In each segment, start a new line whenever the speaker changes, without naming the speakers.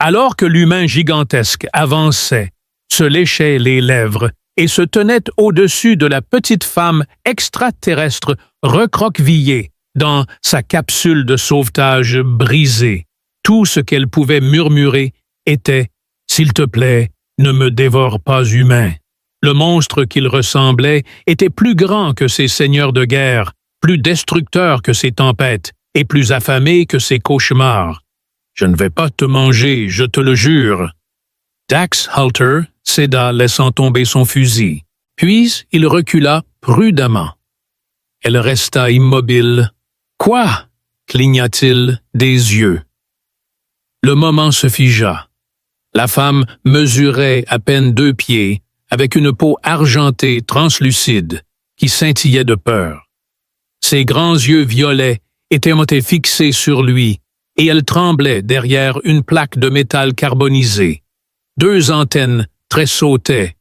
Alors que l'humain gigantesque avançait, se léchait les lèvres et se tenait au-dessus de la petite femme extraterrestre recroquevillée dans sa capsule de sauvetage brisée, tout ce qu'elle pouvait murmurer était « S'il te plaît, ne me dévore pas humain ». Le monstre qu'il ressemblait était plus grand que ses seigneurs de guerre, plus destructeur que ses tempêtes et plus affamé que ses cauchemars. « Je ne vais pas te manger, je te le jure. » Dax Halter céda, laissant tomber son fusil. Puis il recula prudemment. Elle resta immobile. « Quoi? » cligna-t-il des yeux. Le moment se figea. La femme mesurait à peine 2 pieds, avec une peau argentée translucide qui scintillait de peur. Ses grands yeux violets étaient fixés sur lui, et elle tremblait derrière une plaque de métal carbonisé. 2 antennes tressautaient,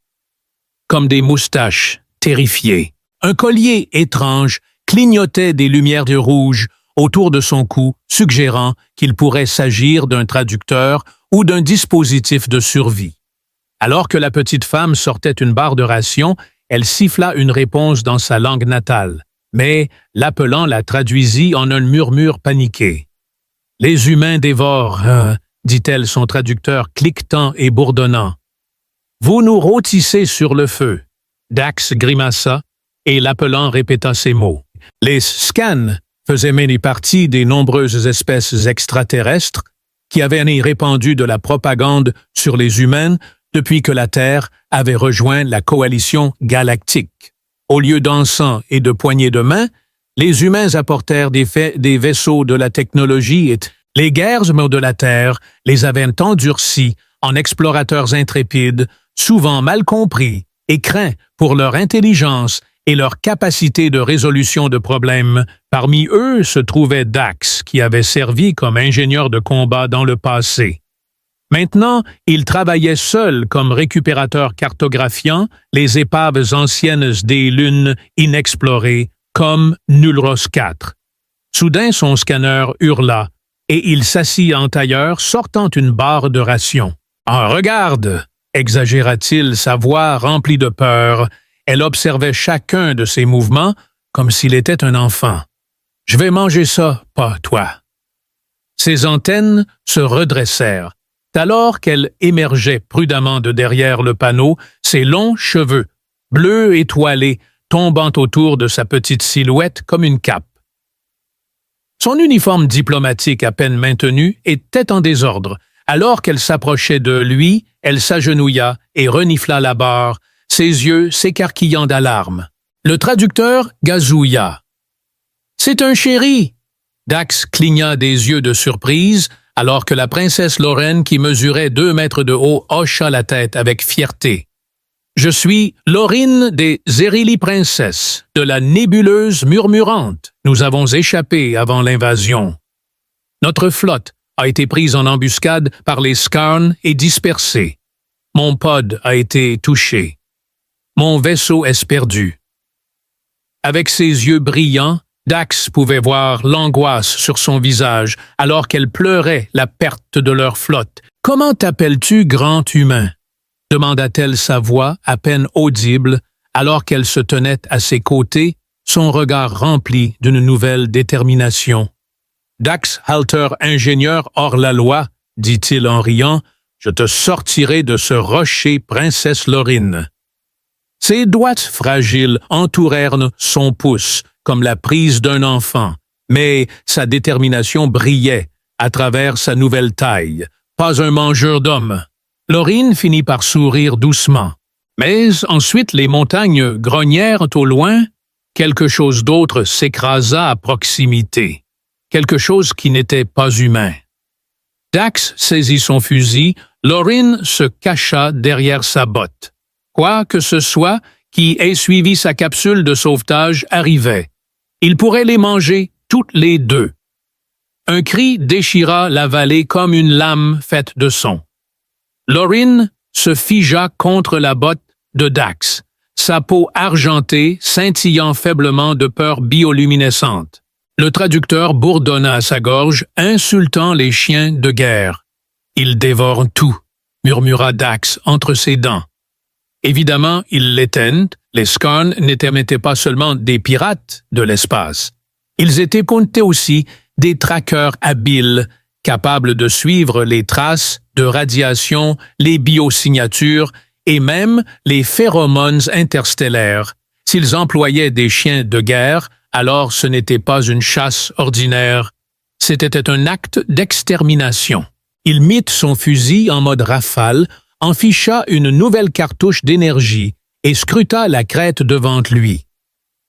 comme des moustaches terrifiées. Un collier étrange clignotait des lumières de rouge autour de son cou, suggérant qu'il pourrait s'agir d'un traducteur ou d'un dispositif de survie. Alors que la petite femme sortait une barre de ration, elle siffla une réponse dans sa langue natale, mais l'appelant la traduisit en un murmure paniqué. « Les humains dévorent, dit-elle son traducteur cliquetant et bourdonnant. « Vous nous rôtissez sur le feu. » Dax grimaça et l'appelant répéta ces mots. Les scans faisaient mener partie des nombreuses espèces extraterrestres qui avaient répandu de la propagande sur les humains depuis que la Terre avait rejoint la coalition galactique. Au lieu d'encens et de poignées de main, les humains apportèrent des vaisseaux de la technologie et les guerres de la Terre les avaient endurcis en explorateurs intrépides, souvent mal compris et craints pour leur intelligence et leur capacité de résolution de problèmes. Parmi eux se trouvait Dax, qui avait servi comme ingénieur de combat dans le passé. Maintenant, il travaillait seul comme récupérateur cartographiant les épaves anciennes des lunes inexplorées, comme Nulros 4. Soudain, son scanner hurla, et il s'assit en tailleur, sortant une barre de ration. « Ah, regarde !» exagéra-t-il, sa voix remplie de peur. Elle observait chacun de ses mouvements comme s'il était un enfant. « Je vais manger ça, pas toi. » Ses antennes se redressèrent. Alors qu'elle émergeait prudemment de derrière le panneau, ses longs cheveux, bleus étoilés, tombant autour de sa petite silhouette comme une cape. Son uniforme diplomatique à peine maintenu était en désordre. Alors qu'elle s'approchait de lui, elle s'agenouilla et renifla la barre, ses yeux s'écarquillant d'alarme. Le traducteur gazouilla. « C'est un chéri !» Dax cligna des yeux de surprise, alors que la princesse Lorraine, qui mesurait 2 mètres de haut, hocha la tête avec fierté. « Je suis Lorine des Zerili Princesses, de la nébuleuse murmurante. Nous avons échappé avant l'invasion. Notre flotte a été prise en embuscade par les Skarn et dispersée. Mon pod a été touché. Mon vaisseau est perdu. » Avec ses yeux brillants, Dax pouvait voir l'angoisse sur son visage alors qu'elle pleurait la perte de leur flotte. « Comment t'appelles-tu, grand humain ?» demanda-t-elle sa voix à peine audible alors qu'elle se tenait à ses côtés, son regard rempli d'une nouvelle détermination. « Dax Halter, ingénieur hors la loi, » dit-il en riant, « je te sortirai de ce rocher, princesse Lorine. » Ses doigts fragiles entourèrent son pouce, comme la prise d'un enfant, mais sa détermination brillait à travers sa nouvelle taille. Pas un mangeur d'hommes. Lorine finit par sourire doucement. Mais ensuite les montagnes grognèrent au loin, quelque chose d'autre s'écrasa à proximité, quelque chose qui n'était pas humain. Dax saisit son fusil, Lorine se cacha derrière sa botte. Quoi que ce soit qui ait suivi sa capsule de sauvetage arrivait. Il pourrait les manger toutes les deux. Un cri déchira la vallée comme une lame faite de son. Lorine se figea contre la botte de Dax, sa peau argentée scintillant faiblement de peur bioluminescente. Le traducteur bourdonna à sa gorge, insultant les chiens de guerre. Ils dévorent tout, murmura Dax entre ses dents. Évidemment, ils l'éteignent. Les Skarn n'étaient pas seulement des pirates de l'espace. Ils étaient comptés aussi des traqueurs habiles, capables de suivre les traces de radiation, les biosignatures et même les phéromones interstellaires. S'ils employaient des chiens de guerre, alors ce n'était pas une chasse ordinaire, c'était un acte d'extermination. Il mit son fusil en mode rafale, en ficha une nouvelle cartouche d'énergie et scruta la crête devant lui.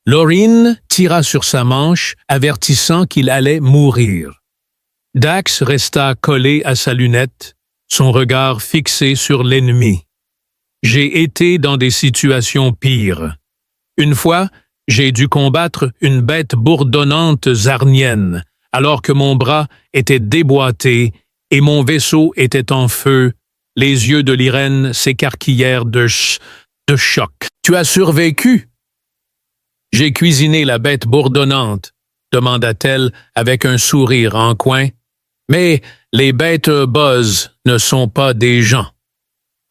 Loryn tira sur sa manche, avertissant qu'il allait mourir. Dax resta collé à sa lunette, son regard fixé sur l'ennemi. J'ai été dans des situations pires. Une fois, j'ai dû combattre une bête bourdonnante zarnienne, alors que mon bras était déboîté et mon vaisseau était en feu. Les yeux de l'Irène s'écarquillèrent de choc. « Tu as survécu? » « J'ai cuisiné la bête bourdonnante, » demanda-t-elle avec un sourire en coin. « Mais les bêtes buzz ne sont pas des gens, »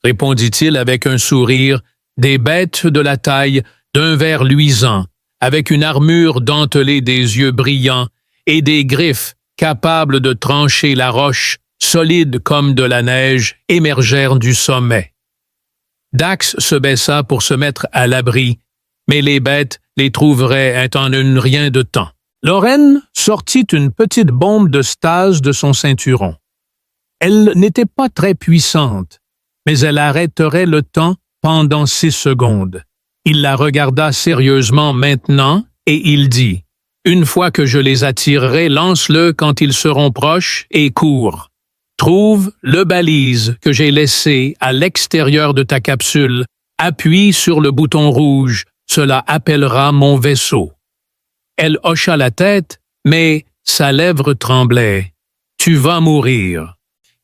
répondit-il avec un sourire, des bêtes de la taille d'un ver luisant, avec une armure dentelée des yeux brillants et des griffes capables de trancher la roche, solides comme de la neige, émergèrent du sommet. Dax se baissa pour se mettre à l'abri, mais les bêtes les trouveraient en un rien de temps. Loryn sortit une petite bombe de stase de son ceinturon. Elle n'était pas très puissante, mais elle arrêterait le temps pendant 6 secondes. Il la regarda sérieusement maintenant et il dit « Une fois que je les attirerai, lance-le quand ils seront proches et cours. Trouve le balise que j'ai laissé à l'extérieur de ta capsule. Appuie sur le bouton rouge. Cela appellera mon vaisseau. » Elle hocha la tête, mais sa lèvre tremblait. « Tu vas mourir. »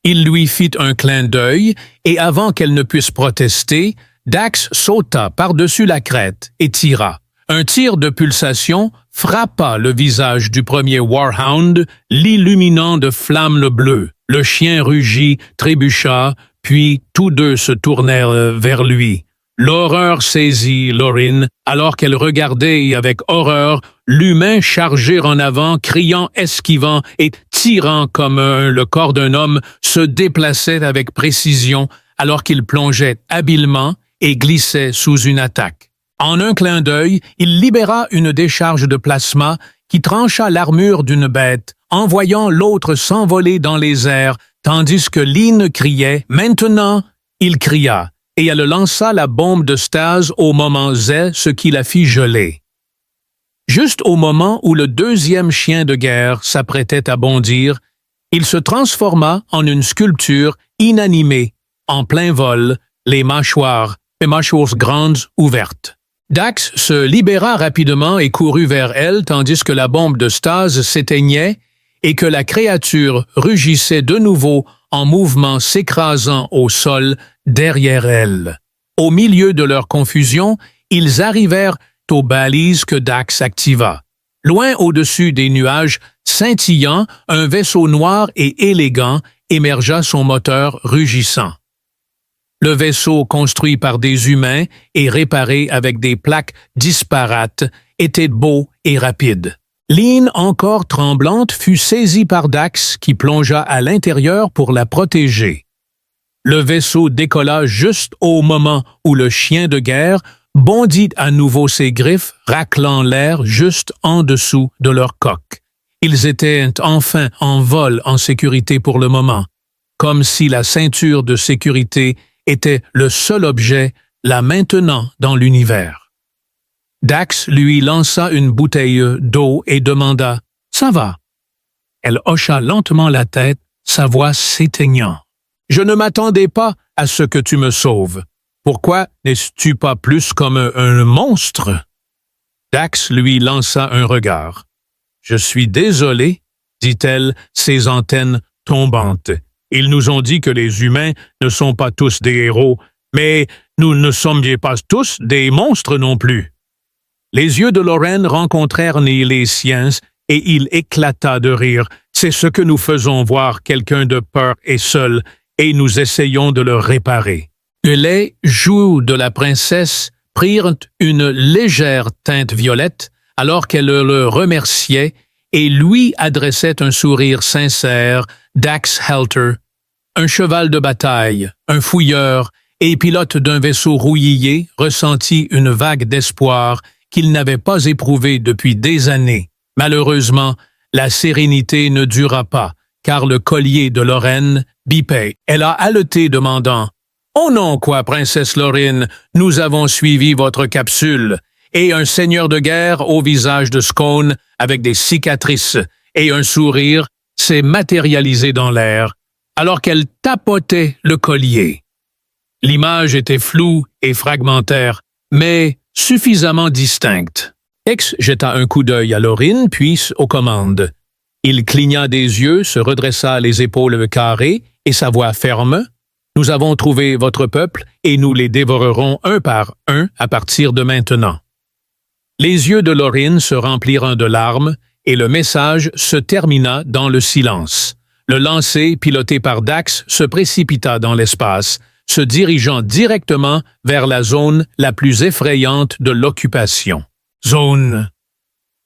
Il lui fit un clin d'œil, et avant qu'elle ne puisse protester, Dax sauta par-dessus la crête et tira. Un tir de pulsation frappa le visage du premier Warhound, l'illuminant de flammes bleues. Le chien rugit, trébucha, puis tous deux se tournèrent vers lui. L'horreur saisit Loryn, alors qu'elle regardait avec horreur l'humain charger en avant, criant, esquivant et tirant comme le corps d'un homme se déplaçait avec précision alors qu'il plongeait habilement et glissait sous une attaque. En un clin d'œil, il libéra une décharge de plasma qui trancha l'armure d'une bête, envoyant l'autre s'envoler dans les airs, tandis que Lyn criait « Maintenant !» Il cria, et elle lança la bombe de stase au moment Z, ce qui la fit geler. Juste au moment où le deuxième chien de guerre s'apprêtait à bondir, il se transforma en une sculpture inanimée, en plein vol, les mâchoires grandes ouvertes. Dax se libéra rapidement et courut vers elle tandis que la bombe de stase s'éteignait et que la créature rugissait de nouveau en mouvement s'écrasant au sol derrière elle. Au milieu de leur confusion, ils arrivèrent aux balises que Dax activa. Loin au-dessus des nuages scintillants, un vaisseau noir et élégant émergea son moteur rugissant. Le vaisseau, construit par des humains et réparé avec des plaques disparates, était beau et rapide. Lyn, encore tremblante, fut saisie par Dax qui plongea à l'intérieur pour la protéger. Le vaisseau décolla juste au moment où le chien de guerre bondit à nouveau ses griffes, raclant l'air juste en dessous de leur coque. Ils étaient enfin en vol en sécurité pour le moment, comme si la ceinture de sécurité était le seul objet là maintenant dans l'univers. Dax lui lança une bouteille d'eau et demanda « Ça va ?» Elle hocha lentement la tête, sa voix s'éteignant. « Je ne m'attendais pas à ce que tu me sauves. Pourquoi n'es-tu pas plus comme un monstre? » Dax lui lança un regard. « Je suis désolé, » dit-elle, ses antennes tombantes. « Ils nous ont dit que les humains ne sont pas tous des héros, mais nous ne sommes pas tous des monstres non plus. » Les yeux de Loryn rencontrèrent les siens et il éclata de rire. « C'est ce que nous faisons voir quelqu'un de peur et seul, et nous essayons de le réparer. Les joues de la princesse prirent une légère teinte violette alors qu'elle le remerciait et lui adressait un sourire sincère. Dax Helter, un cheval de bataille, un fouilleur et pilote d'un vaisseau rouillé, ressentit une vague d'espoir qu'il n'avait pas éprouvée depuis des années. Malheureusement, la sérénité ne dura pas, car le collier de Lorraine bipait. Elle a haleté, demandant « Oh non, quoi, princesse Lorraine, nous avons suivi votre capsule. » Et un seigneur de guerre au visage de Scone, avec des cicatrices et un sourire, s'est matérialisé dans l'air, alors qu'elle tapotait le collier. L'image était floue et fragmentaire, mais suffisamment distincte. X jeta un coup d'œil à Lorraine, puis aux commandes. Il cligna des yeux, se redressa les épaules carrées et sa voix ferme. « Nous avons trouvé votre peuple et nous les dévorerons un par un à partir de maintenant. » Les yeux de Lorraine se remplirent de larmes et le message se termina dans le silence. Le lancer, piloté par Dax, se précipita dans l'espace, se dirigeant directement vers la zone la plus effrayante de l'occupation. Zone.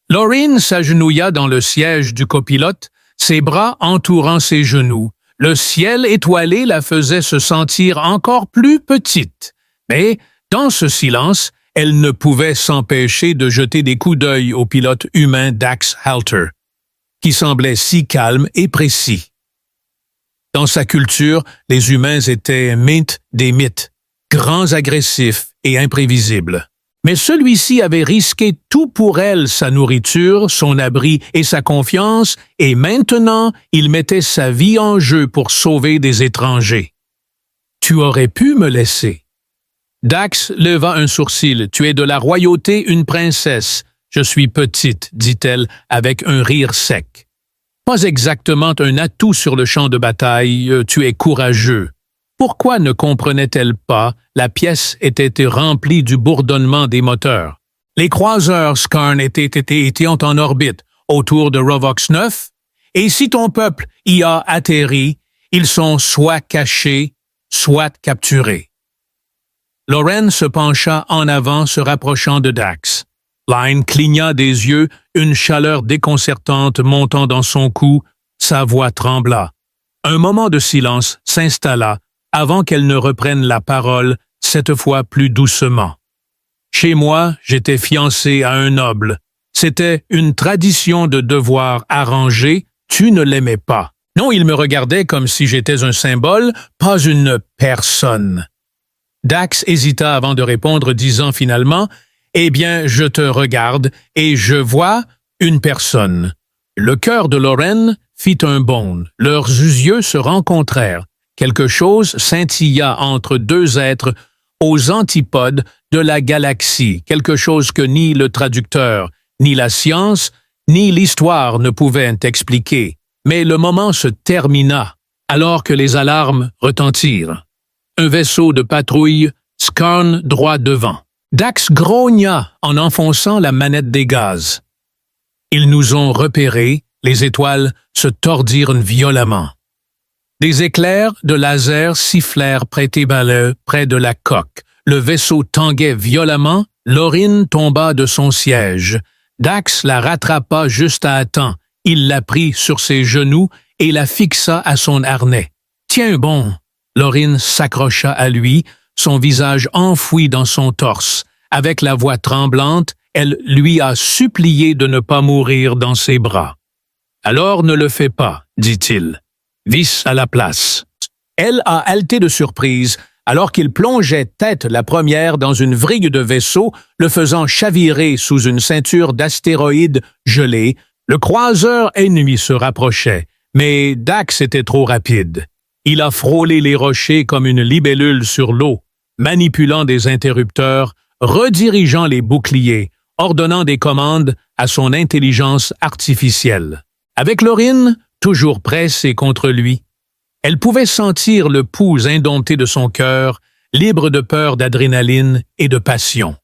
Lorraine s'agenouilla dans le siège du copilote, ses bras entourant ses genoux. Le ciel étoilé la faisait se sentir encore plus petite. Mais, dans ce silence, elle ne pouvait s'empêcher de jeter des coups d'œil au pilote humain Dax Helter, qui semblait si calme et précis. Dans sa culture, les humains étaient des mythes, grands, agressifs et imprévisibles. Mais celui-ci avait risqué tout pour elle, sa nourriture, son abri et sa confiance, et maintenant il mettait sa vie en jeu pour sauver des étrangers. « Tu aurais pu me laisser. » Dax leva un sourcil. « Tu es de la royauté une princesse. Je suis petite, dit-elle avec un rire sec. Pas exactement un atout sur le champ de bataille, tu es courageux. Pourquoi ne comprenait-elle pas? La pièce était remplie du bourdonnement des moteurs. Les croiseurs Skarn étaient en orbite autour de Rovox 9, et si ton peuple y a atterri, ils sont soit cachés, soit capturés. Lorraine se pencha en avant, se rapprochant de Dax. Line cligna des yeux, une chaleur déconcertante montant dans son cou, sa voix trembla. Un moment de silence s'installa avant qu'elle ne reprenne la parole, cette fois plus doucement. Chez moi, j'étais fiancé à un noble. C'était une tradition de devoir arrangé, tu ne l'aimais pas. Non, il me regardait comme si j'étais un symbole, pas une personne. Dax hésita avant de répondre, disant finalement « Eh bien, je te regarde et je vois une personne. » Le cœur de Lorraine fit un bond. Leurs yeux se rencontrèrent. Quelque chose scintilla entre deux êtres aux antipodes de la galaxie, quelque chose que ni le traducteur, ni la science, ni l'histoire ne pouvaient expliquer. Mais le moment se termina, alors que les alarmes retentirent. Un vaisseau de patrouille, Skarn droit devant. Dax grogna en enfonçant la manette des gaz. Ils nous ont repérés, les étoiles se tordirent violemment. Des éclairs de laser sifflèrent près de la coque. Le vaisseau tanguait violemment, Lorraine tomba de son siège. Dax la rattrapa juste à temps. Il la prit sur ses genoux et la fixa à son harnais. « Tiens bon !» Lorraine s'accrocha à lui, son visage enfoui dans son torse. Avec la voix tremblante, elle lui a supplié de ne pas mourir dans ses bras. « Alors ne le fais pas, dit-il. Visse à la place. » Elle a haleté de surprise, alors qu'il plongeait tête la première dans une vrille de vaisseau, le faisant chavirer sous une ceinture d'astéroïdes gelés. Le croiseur ennemi se rapprochait, mais Dax était trop rapide. Il a frôlé les rochers comme une libellule sur l'eau, manipulant des interrupteurs, redirigeant les boucliers, ordonnant des commandes à son intelligence artificielle. Avec Lorraine, toujours pressée contre lui, elle pouvait sentir le pouls indompté de son cœur, libre de peur, d'adrénaline et de passion.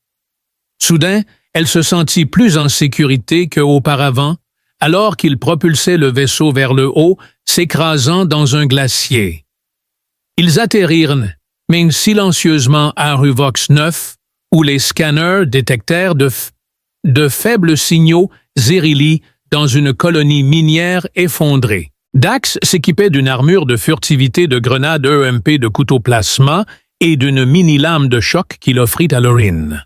Soudain, elle se sentit plus en sécurité qu'auparavant, alors qu'il propulsait le vaisseau vers le haut, s'écrasant dans un glacier. Ils atterrirent, mais silencieusement à Ruvox 9, où les scanners détectèrent de faibles signaux zérili dans une colonie minière effondrée. Dax s'équipait d'une armure de furtivité de grenades EMP de couteau plasma et d'une mini-lame de choc qu'il offrit à Lorraine.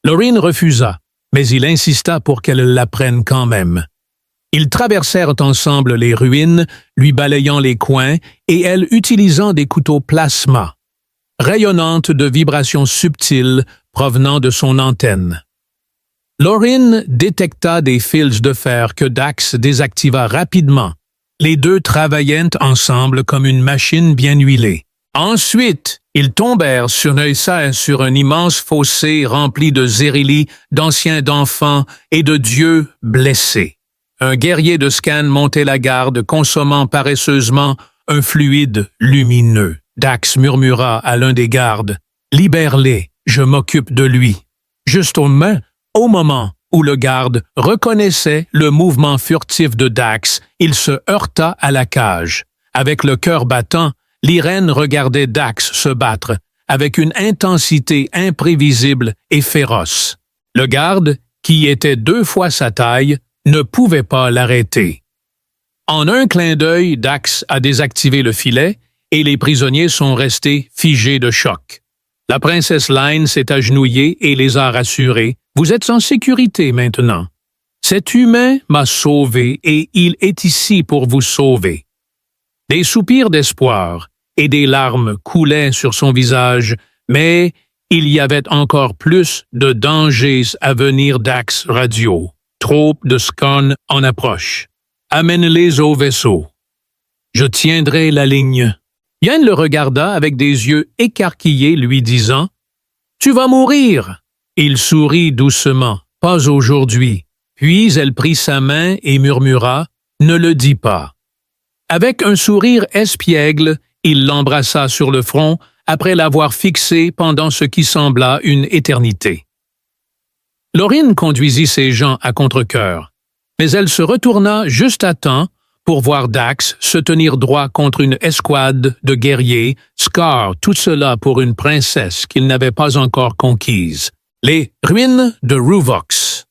Lorraine refusa, mais il insista pour qu'elle la prenne quand même. Ils traversèrent ensemble les ruines, lui balayant les coins et elle utilisant des couteaux plasma, rayonnantes de vibrations subtiles provenant de son antenne. Lorraine détecta des fils de fer que Dax désactiva rapidement. Les deux travaillaient ensemble comme une machine bien huilée. Ensuite, ils tombèrent sur un immense fossé rempli de zérili, d'anciens d'enfants et de dieux blessés. Un guerrier de scan montait la garde, consommant paresseusement un fluide lumineux. Dax murmura à l'un des gardes, « Libère-les, je m'occupe de lui. » Juste au moment où le garde reconnaissait le mouvement furtif de Dax, il se heurta à la cage. Avec le cœur battant, l'Irène regardait Dax se battre, avec une intensité imprévisible et féroce. Le garde, qui était 2 fois sa taille, ne pouvait pas l'arrêter. En un clin d'œil, Dax a désactivé le filet et les prisonniers sont restés figés de choc. La princesse Line s'est agenouillée et les a rassurés. « Vous êtes en sécurité maintenant. Cet humain m'a sauvé et il est ici pour vous sauver. » Des soupirs d'espoir et des larmes coulaient sur son visage, mais il y avait encore plus de dangers à venir. Dax radio. Trop de Skarn en approche. Amène-les au vaisseau. Je tiendrai la ligne. Yen le regarda avec des yeux écarquillés, lui disant « Tu vas mourir !» Il sourit doucement. « Pas aujourd'hui. » Puis elle prit sa main et murmura « Ne le dis pas. » Avec un sourire espiègle, il l'embrassa sur le front après l'avoir fixé pendant ce qui sembla une éternité. Lorraine conduisit ses gens à contre-cœur, mais elle se retourna juste à temps pour voir Dax se tenir droit contre une escouade de guerriers, Scar, tout cela pour une princesse qu'il n'avait pas encore conquise. Les ruines de Ruvox.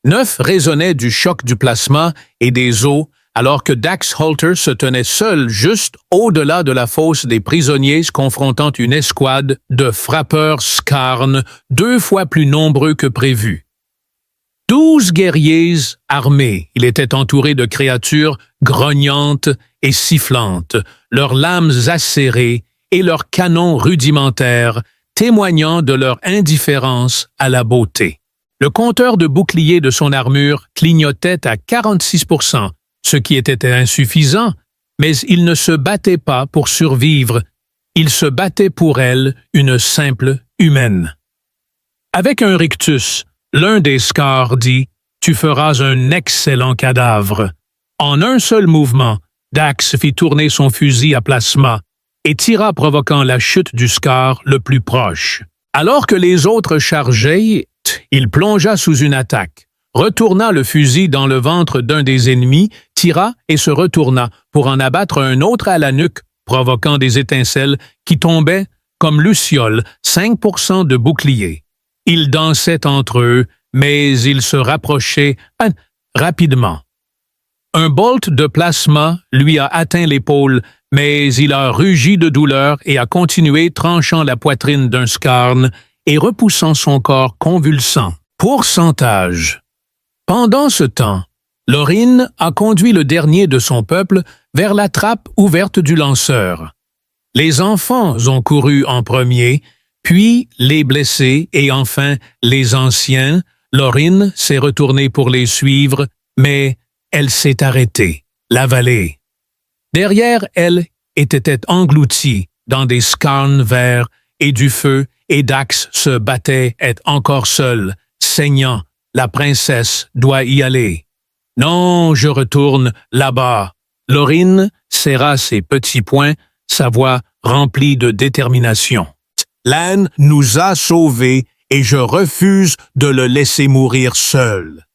9 résonnaient du choc du plasma et des eaux, alors que Dax Halter se tenait seul juste au-delà de la fosse des prisonniers confrontant une escouade de frappeurs Skarn 2 fois plus nombreux que prévu. 12 guerriers armés, il était entouré de créatures grognantes et sifflantes, leurs lames acérées et leurs canons rudimentaires, témoignant de leur indifférence à la beauté. Le compteur de bouclier de son armure clignotait à 46%, ce qui était insuffisant, mais il ne se battait pas pour survivre, il se battait pour elle, une simple humaine. Avec un rictus, l'un des Scars dit « Tu feras un excellent cadavre ». En un seul mouvement, Dax fit tourner son fusil à plasma et tira provoquant la chute du Scar le plus proche. Alors que les autres chargeaient, il plongea sous une attaque, retourna le fusil dans le ventre d'un des ennemis, tira et se retourna pour en abattre un autre à la nuque, provoquant des étincelles qui tombaient comme lucioles, 5% de bouclier. Ils dansaient entre eux, mais ils se rapprochaient rapidement. Un bolt de plasma lui a atteint l'épaule, mais il a rugi de douleur et a continué tranchant la poitrine d'un Skarn et repoussant son corps convulsant. Pourcentage. Pendant ce temps, Lorraine a conduit le dernier de son peuple vers la trappe ouverte du lanceur. Les enfants ont couru en premier, puis les blessés et enfin les anciens. Lorraine s'est retournée pour les suivre, mais elle s'est arrêtée, la vallée. Derrière elle était engloutie dans des Skarn verts et du feu, et Dax se battait encore seul, saignant. La princesse doit y aller. Non, je retourne là-bas. Lorraine serra ses petits poings, sa voix remplie de détermination. Lan nous a sauvés et je refuse de le laisser mourir seul.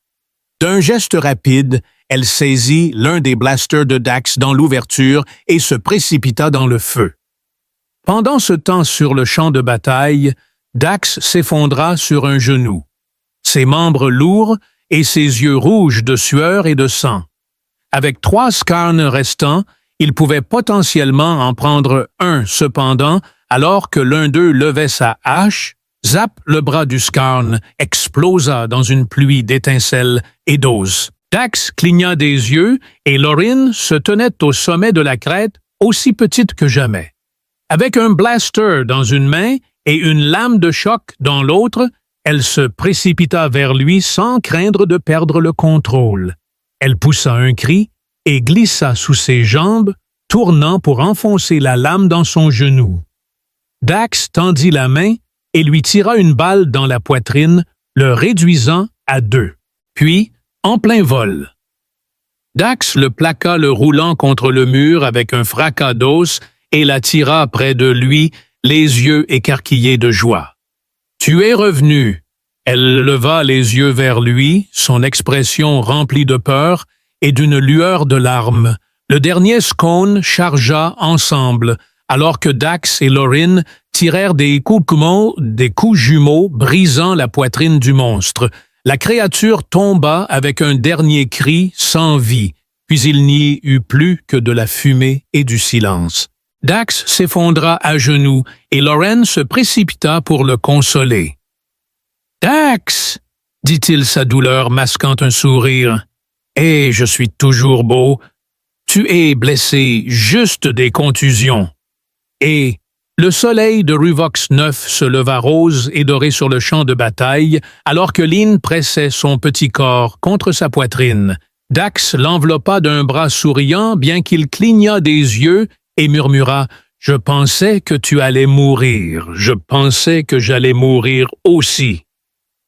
D'un geste rapide, elle saisit l'un des blasters de Dax dans l'ouverture et se précipita dans le feu. Pendant ce temps sur le champ de bataille, Dax s'effondra sur un genou, ses membres lourds et ses yeux rouges de sueur et de sang. Avec 3 skarns restants, il pouvait potentiellement en prendre un cependant, alors que l'un d'eux levait sa hache, zap, le bras du skarn explosa dans une pluie d'étincelles et d'os. Dax cligna des yeux et Lorin se tenait au sommet de la crête, aussi petite que jamais. Avec un blaster dans une main et une lame de choc dans l'autre, elle se précipita vers lui sans craindre de perdre le contrôle. Elle poussa un cri et glissa sous ses jambes, tournant pour enfoncer la lame dans son genou. Dax tendit la main et lui tira une balle dans la poitrine, le réduisant à 2. Puis, en plein vol. Dax le plaqua le roulant contre le mur avec un fracas d'os et la tira près de lui, les yeux écarquillés de joie. « Tu es revenu !» Elle leva les yeux vers lui, son expression remplie de peur et d'une lueur de larmes. Le dernier scone chargea ensemble, alors que Dax et Lorin tirèrent des coups jumeaux brisant la poitrine du monstre. La créature tomba avec un dernier cri sans vie, puis il n'y eut plus que de la fumée et du silence. Dax s'effondra à genoux et Lorin se précipita pour le consoler. « Dax !» dit-il, sa douleur masquant un sourire. « Eh, je suis toujours beau. Tu es blessé, juste des contusions. » Et le soleil de Ruvox 9 se leva rose et doré sur le champ de bataille, alors que Lynn pressait son petit corps contre sa poitrine. Dax l'enveloppa d'un bras souriant, bien qu'il clignât des yeux, et murmura « Je pensais que tu allais mourir. Je pensais que j'allais mourir aussi.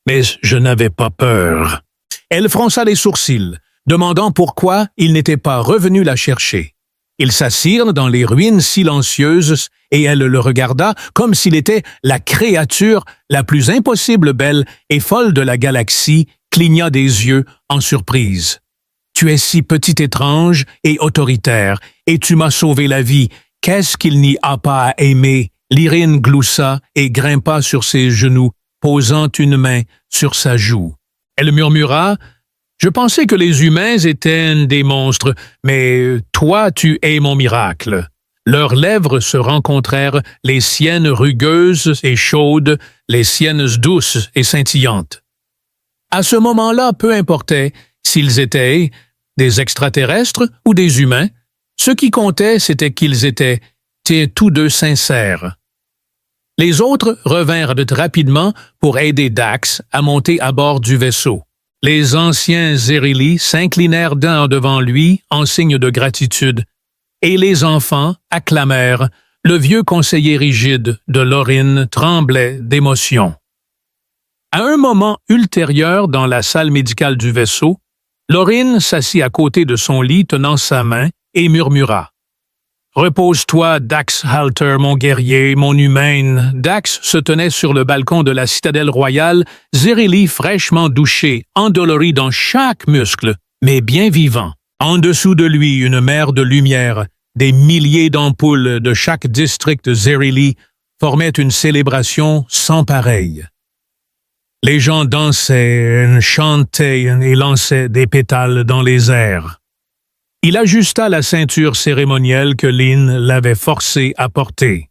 Mais je n'avais pas peur. » Elle fronça les sourcils, demandant pourquoi il n'était pas revenu la chercher. Ils s'assirent dans les ruines silencieuses et elle le regarda comme s'il était la créature la plus impossible belle et folle de la galaxie, cligna des yeux en surprise. « Tu es si petit étrange et autoritaire, et tu m'as sauvé la vie. Qu'est-ce qu'il n'y a pas à aimer? » Lyrin gloussa et grimpa sur ses genoux, posant une main sur sa joue. Elle murmura « Je pensais que les humains étaient des monstres, mais toi, tu es mon miracle. » Leurs lèvres se rencontrèrent, les siennes rugueuses et chaudes, les siennes douces et scintillantes. À ce moment-là, peu importait s'ils étaient des extraterrestres ou des humains, ce qui comptait, c'était qu'ils étaient tous deux sincères. Les autres revinrent rapidement pour aider Dax à monter à bord du vaisseau. Les anciens Zerili s'inclinèrent devant lui en signe de gratitude, et les enfants acclamèrent. Le vieux conseiller rigide de Lorin tremblait d'émotion. À un moment ultérieur dans la salle médicale du vaisseau, Lorin s'assit à côté de son lit tenant sa main et murmura. « Repose-toi, Dax Halter, mon guerrier, mon humaine. » Dax se tenait sur le balcon de la citadelle royale, Zerili fraîchement douché, endolori dans chaque muscle, mais bien vivant. En dessous de lui, une mer de lumière, des milliers d'ampoules de chaque district Zerili formaient une célébration sans pareille. Les gens dansaient, chantaient et lançaient des pétales dans les airs. Il ajusta la ceinture cérémonielle que Lynn l'avait forcé à porter.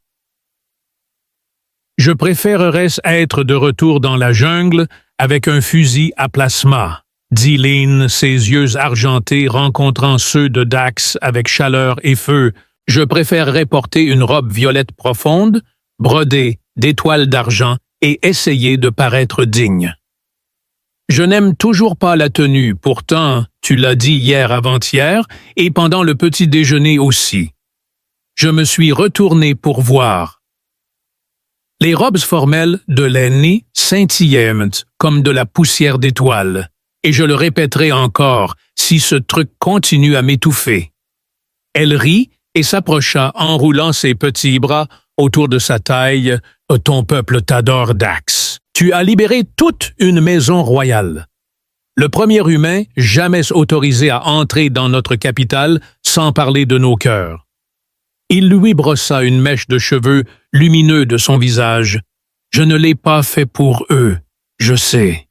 « Je préférerais être de retour dans la jungle avec un fusil à plasma, » dit Lynn, ses yeux argentés rencontrant ceux de Dax avec chaleur et feu. « Je préférerais porter une robe violette profonde, brodée d'étoiles d'argent, et essayer de paraître digne. Je n'aime toujours pas la tenue, pourtant, tu l'as dit hier avant-hier, et pendant le petit déjeuner aussi. Je me suis retourné pour voir. » Les robes formelles de Lenny scintillaient comme de la poussière d'étoiles, et je le répéterai encore si ce truc continue à m'étouffer. Elle rit et s'approcha en roulant ses petits bras autour de sa taille. « Ton peuple t'adore, Dax. Tu as libéré toute une maison royale. Le premier humain jamais autorisé à entrer dans notre capitale sans parler de nos cœurs. Il lui brossa une mèche de cheveux lumineux de son visage. « Je ne l'ai pas fait pour eux, je sais. »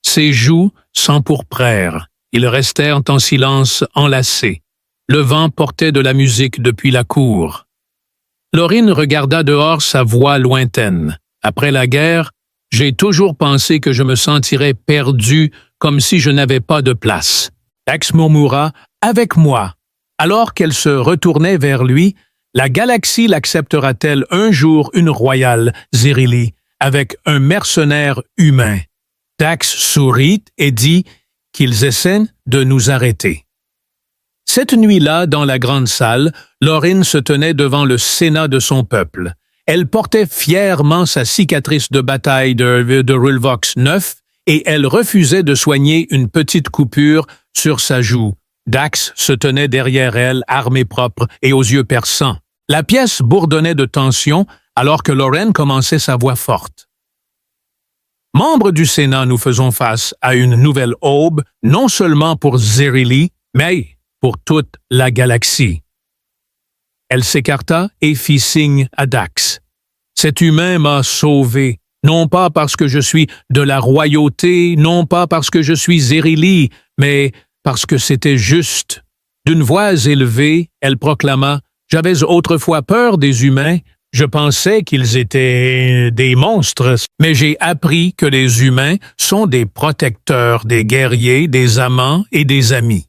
Ses joues s'empourprèrent. Ils restèrent en silence enlacés. Le vent portait de la musique depuis la cour. Laurine regarda dehors sa voix lointaine. Après la guerre, j'ai toujours pensé que je me sentirais perdu comme si je n'avais pas de place. Dax murmura « Avec moi ». Alors qu'elle se retournait vers lui, la galaxie l'acceptera-t-elle un jour une royale, Zerili, avec un mercenaire humain? Dax sourit et dit qu'ils essaient de nous arrêter. Cette nuit-là, dans la grande salle, Laurine se tenait devant le Sénat de son peuple. Elle portait fièrement sa cicatrice de bataille de Rulvox 9 et elle refusait de soigner une petite coupure sur sa joue. Dax se tenait derrière elle, armé propre et aux yeux perçants. La pièce bourdonnait de tension alors que Lorraine commençait sa voix forte. Membres du Sénat, nous faisons face à une nouvelle aube, non seulement pour Zerili, mais pour toute la galaxie. Elle s'écarta et fit signe à Dax. Cet humain m'a sauvé, non pas parce que je suis de la royauté, non pas parce que je suis Zerili, mais parce que c'était juste. D'une voix élevée, elle proclama « J'avais autrefois peur des humains, je pensais qu'ils étaient des monstres, mais j'ai appris que les humains sont des protecteurs, des guerriers, des amants et des amis. »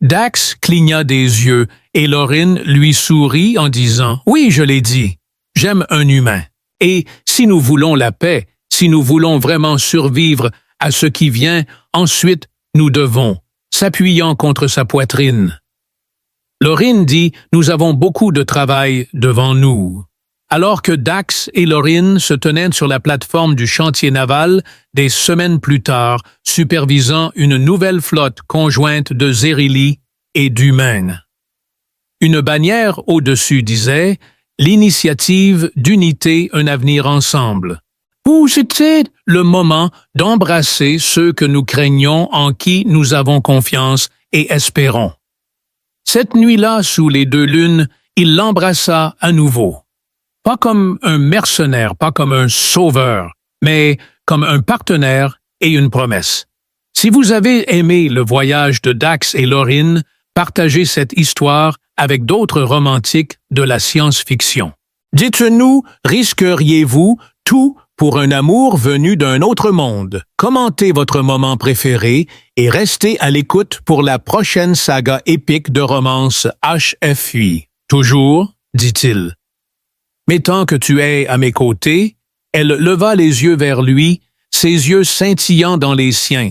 Dax cligna des yeux et Laurine lui sourit en disant « Oui, je l'ai dit, j'aime un humain. Et si nous voulons la paix, si nous voulons vraiment survivre à ce qui vient, ensuite nous devons, s'appuyant contre sa poitrine. » Laurine dit « Nous avons beaucoup de travail devant nous. » Alors que Dax et Laurine se tenaient sur la plateforme du chantier naval des semaines plus tard, supervisant une nouvelle flotte conjointe de Zerili et d'humains. Une bannière au-dessus disait « L'initiative d'unité, un avenir ensemble ». Ou c'était le moment d'embrasser ceux que nous craignons, en qui nous avons confiance et espérons. Cette nuit-là, sous les deux lunes, il l'embrassa à nouveau. Pas comme un mercenaire, pas comme un sauveur, mais comme un partenaire et une promesse. Si vous avez aimé le voyage de Dax et Laurine, partagez cette histoire avec d'autres romantiques de la science-fiction. Dites-nous, risqueriez-vous tout pour un amour venu d'un autre monde? Commentez votre moment préféré et restez à l'écoute pour la prochaine saga épique de romance HFI. Toujours, dit-il. Mais tant que tu es à mes côtés, elle leva les yeux vers lui, ses yeux scintillant dans les siens,